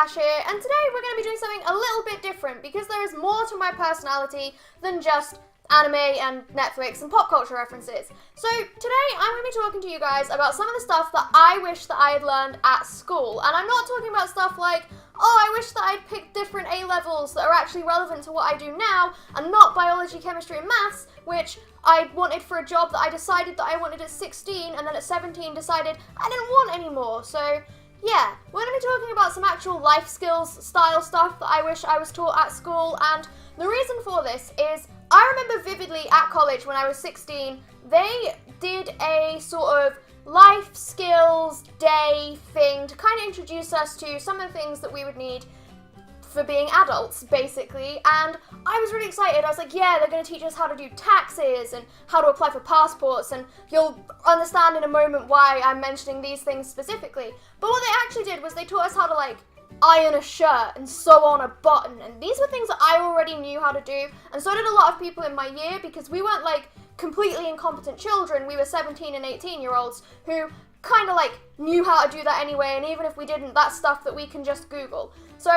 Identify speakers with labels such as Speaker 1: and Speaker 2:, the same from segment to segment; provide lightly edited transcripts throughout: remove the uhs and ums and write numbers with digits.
Speaker 1: Ash here, and today we're going to be doing something a little bit different because there is more to my personality than just anime and Netflix and pop culture references. So today I'm going to be talking to you guys about some of the stuff that I wish that I had learned at school, and I'm not talking about stuff like, oh, I wish that I'd picked different A-levels that are actually relevant to what I do now, and not biology, chemistry, and maths, which I wanted for a job that I decided that I wanted at 16, and then at 17 decided I didn't want anymore. So yeah, we're going to be talking about some actual life skills style stuff that I wish I was taught at school, and the reason for this is I remember vividly at college when I was 16, they did a sort of life skills day thing to kind of introduce us to some of the things that we would need for being adults, basically, and I was really excited. I was like, yeah, they're going to teach us how to do taxes and how to apply for passports, and you'll understand in a moment why I'm mentioning these things specifically. But what they actually did was they taught us how to, like, iron a shirt and sew on a button, and these were things that I already knew how to do, and so did a lot of people in my year, because we weren't, like, completely incompetent children. We were 17 and 18-year-olds who kind of, like, knew how to do that anyway, and even if we didn't, that's stuff that we can just Google. So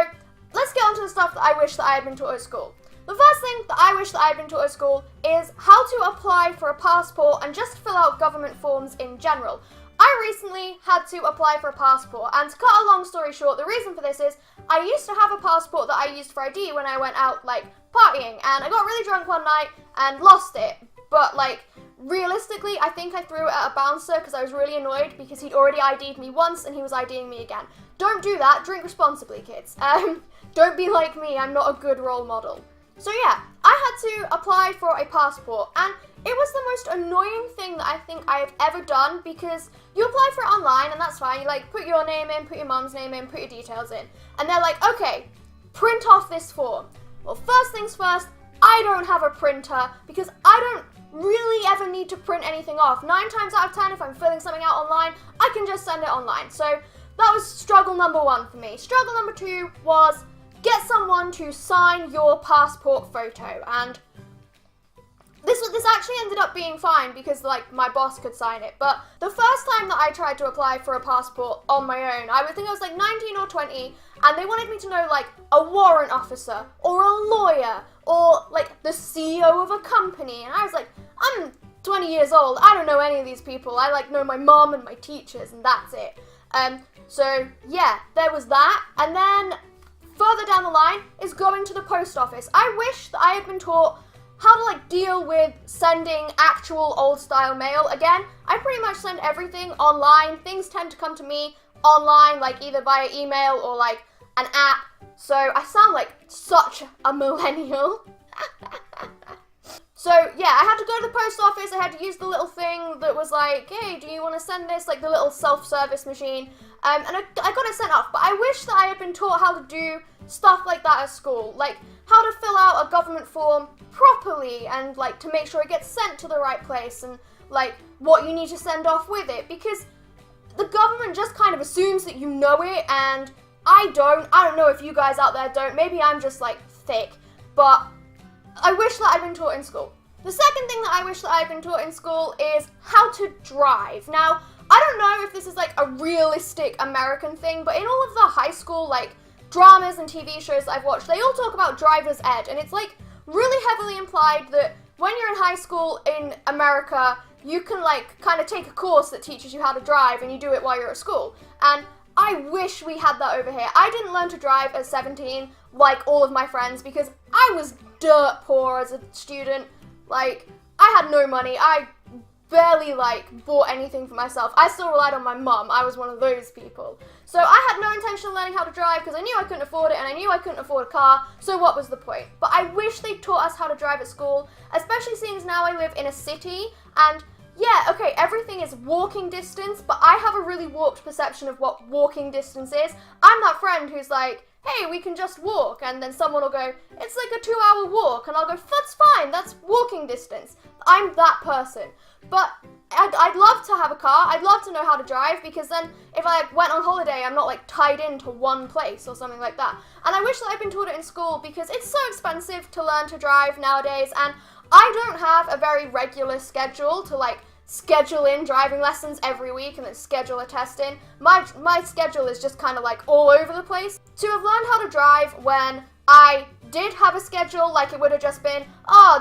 Speaker 1: let's get on to the stuff that I wish that I had been taught at school. The first thing that I wish that I had been taught at school is how to apply for a passport and just fill out government forms in general. I recently had to apply for a passport, and to cut a long story short, the reason for this is I used to have a passport that I used for ID when I went out, like, partying, and I got really drunk one night and lost it. But, like, realistically, I think I threw it at a bouncer because I was really annoyed because he'd already ID'd me once and he was IDing me again. Don't do that. Drink responsibly, kids. Don't be like me. I'm not a good role model. So yeah, I had to apply for a passport, and it was the most annoying thing that I think I have ever done, because you apply for it online and that's fine. You, like, put your name in, put your mum's name in, put your details in, and they're like, okay, print off this form. Well, first things first, I don't have a printer because I don't really ever need to print anything off. 9 times out of 10, if I'm filling something out online, I can just send it online. So that was struggle number 1 for me. Struggle number 2 was get someone to sign your passport photo, and this actually ended up being fine because, like, my boss could sign it. But the first time that I tried to apply for a passport on my own, I would think I was like 19 or 20, and they wanted me to know, like, a warrant officer or a lawyer or, like, the CEO of a company, and I was like, I'm 20 years old, I don't know any of these people. I, like, know my mom and my teachers, and that's it. So yeah, there was that, and then further down the line is going to the post office. I wish that I had been taught how to, like, deal with sending actual old-style mail. Again, I pretty much send everything online. Things tend to come to me online, like, either via email or, like, an app. So I sound like such a millennial. So yeah, I had to go to the post office. I had to use the little thing that was like, hey, do you want to send this? Like, the little self-service machine. And I got it sent off. But I wish that I had been taught how to do stuff like that at school. Like, how to fill out a government form properly and, like, to make sure it gets sent to the right place, and, like, what you need to send off with it. Because the government just kind of assumes that you know it, and I don't. I don't know if you guys out there don't. Maybe I'm just, like, thick. But I wish that I'd been taught in school. The second thing that I wish that I'd been taught in school is how to drive. Now, I don't know if this is, like, a realistic American thing, but in all of the high school, like, dramas and TV shows that I've watched, they all talk about driver's ed, and it's, like, really heavily implied that when you're in high school in America, you can, like, kind of take a course that teaches you how to drive, and you do it while you're at school. And I wish we had that over here. I didn't learn to drive at 17 like all of my friends because I was dirt poor as a student. Like, I had no money. I barely, like, bought anything for myself. I still relied on my mum. I was one of those people. So I had no intention of learning how to drive because I knew I couldn't afford it, and I knew I couldn't afford a car, so what was the point? But I wish they taught us how to drive at school, especially seeing as now I live in a city, and yeah, okay, everything is walking distance, but I have a really warped perception of what walking distance is. I'm that friend who's like, hey, we can just walk, and then someone will go, it's like a 2-hour walk, and I'll go, that's fine, that's walking distance. I'm that person. But I'd love to have a car. I'd love to know how to drive, because then if I went on holiday, I'm not, like, tied into one place or something like that. And I wish that I'd been taught it in school, because it's so expensive to learn to drive nowadays, and I don't have a very regular schedule to, like, schedule in driving lessons every week and then schedule a test in. My schedule is just kind of like all over the place. To have learned how to drive when I did have a schedule, like it would have just been,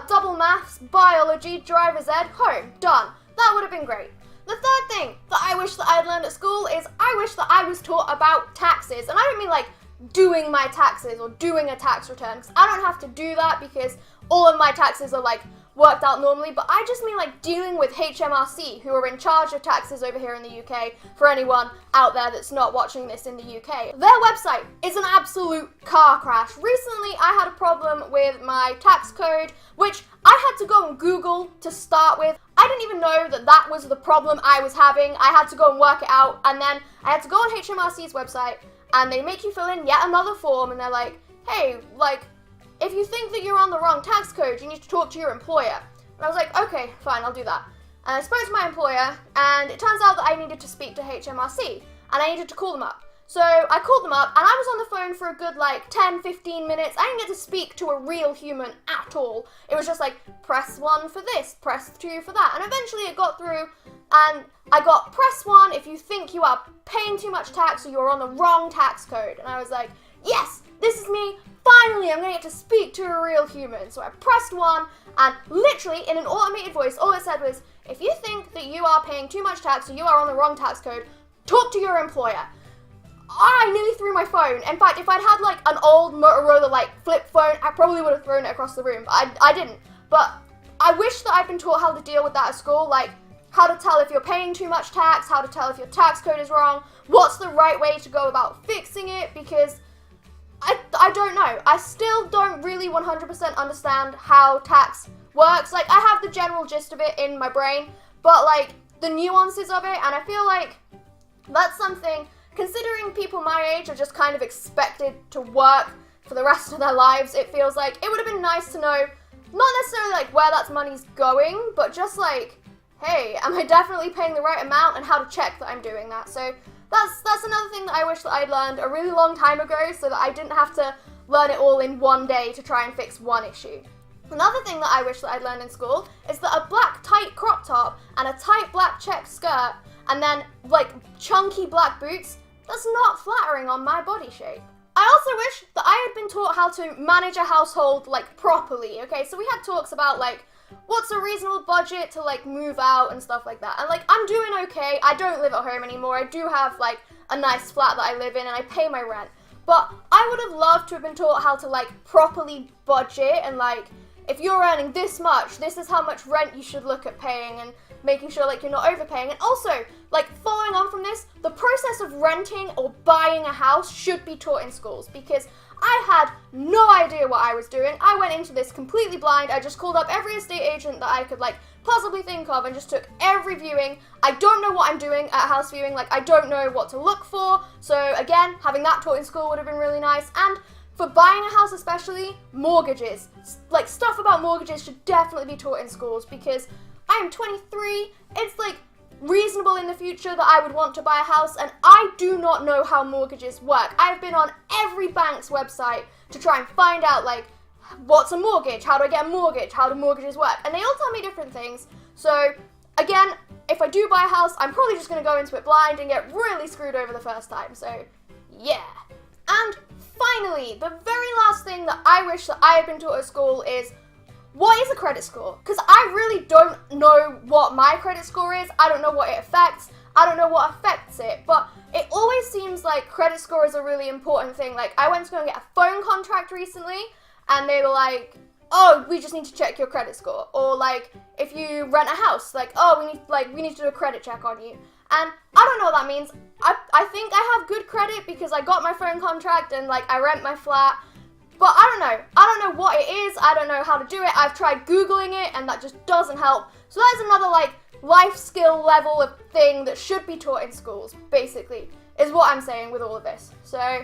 Speaker 1: double maths, biology, driver's ed, home, done. That would have been great. The third thing that I wish that I had learned at school is I wish that I was taught about taxes. And I don't mean like doing my taxes or doing a tax return, because I don't have to do that because all of my taxes are like worked out normally, but I just mean like dealing with HMRC, who are in charge of taxes over here in the UK, for anyone out there that's not watching this in the UK. Their website is an absolute car crash. Recently, I had a problem with my tax code, which I had to go and Google to start with. I didn't even know that that was the problem I was having. I had to go and work it out, and then I had to go on HMRC's website, and they make you fill in yet another form, and they're like, hey, like, if you think that you're on the wrong tax code, you need to talk to your employer. And I was like, okay, fine, I'll do that. And I spoke to my employer, and it turns out that I needed to speak to HMRC, and I needed to call them up. So I called them up, and I was on the phone for a good, 10-15 minutes. I didn't get to speak to a real human at all. It was just like, press 1 for this, press 2 for that. And eventually it got through, and I got press 1 if you think you are paying too much tax or you're on the wrong tax code. And I was like, yes, this is me. Finally, I'm going to get to speak to a real human. So I pressed 1, and literally, in an automated voice, all it said was, if you think that you are paying too much tax or you are on the wrong tax code, talk to your employer. I nearly threw my phone. In fact, if I'd had an old Motorola flip phone, I probably would have thrown it across the room, but I didn't. But I wish that I'd been taught how to deal with that at school, how to tell if you're paying too much tax, how to tell if your tax code is wrong, what's the right way to go about fixing it, because I don't know. I still don't really 100% understand how tax works. I have the general gist of it in my brain, but the nuances of it, and I feel like that's something, considering people my age are just kind of expected to work for the rest of their lives, it feels like it would have been nice to know, not necessarily where that money's going, but just hey, am I definitely paying the right amount, and how to check that I'm doing that. So that's another thing that I wish that I'd learned a really long time ago, so that I didn't have to learn it all in one day to try and fix one issue. Another thing that I wish that I'd learned in school is that a black tight crop top and a tight black check skirt and then chunky black boots, that's not flattering on my body shape. I also wish that I had been taught how to manage a household properly, okay? So we had talks about what's a reasonable budget to move out and stuff like that. And I'm doing okay. I don't live at home anymore. I do have a nice flat that I live in and I pay my rent. But I would have loved to have been taught how to properly budget and if you're earning this much, this is how much rent you should look at paying, and making sure you're not overpaying. And also, following on from this, the process of renting or buying a house should be taught in schools, because I had no idea what I was doing. I went into this completely blind. I just called up every estate agent that I could possibly think of and just took every viewing. I don't know what I'm doing at house viewing. I don't know what to look for. So again, having that taught in school would have been really nice. And for buying a house especially, mortgages. Stuff about mortgages should definitely be taught in schools, because I am 23. It's reasonable in the future that I would want to buy a house, and I do not know how mortgages work. I've been on every bank's website to try and find out what's a mortgage, how do I get a mortgage, how do mortgages work, and they all tell me different things. So again, if I do buy a house, I'm probably just going to go into it blind and get really screwed over the first time. So yeah. And finally, the very last thing that I wish that I had been taught at school is, what is a credit score? Because I really don't know what my credit score is. I don't know what it affects. I don't know what affects it. But it always seems like credit score is a really important thing. I went to go and get a phone contract recently, and they were like, oh, we just need to check your credit score. Or if you rent a house, oh, we need to do a credit check on you. And I don't know what that means. I think I have good credit because I got my phone contract and I rent my flat. But I don't know. I don't know what it is. I don't know how to do it. I've tried Googling it and that just doesn't help. So that is another life skill level of thing that should be taught in schools, basically, is what I'm saying with all of this. So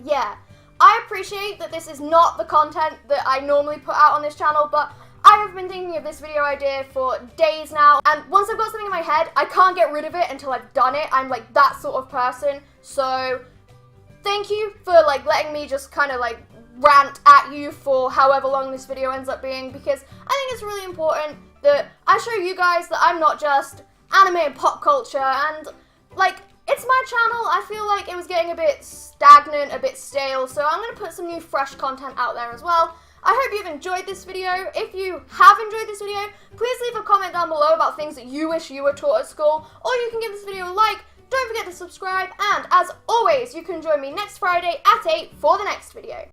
Speaker 1: yeah, I appreciate that this is not the content that I normally put out on this channel, but I have been thinking of this video idea for days now, and once I've got something in my head, I can't get rid of it until I've done it. I'm that sort of person. So thank you for letting me just kind of rant at you for however long this video ends up being, because I think it's really important that I show you guys that I'm not just anime and pop culture, and like, it's my channel. I feel like it was getting a bit stagnant, a bit stale, so I'm going to put some new fresh content out there as well. I hope you've enjoyed this video. If you have enjoyed this video, please leave a comment down below about things that you wish you were taught at school, or you can give this video a like. Don't forget to subscribe, and as always, you can join me next Friday at 8 for the next video.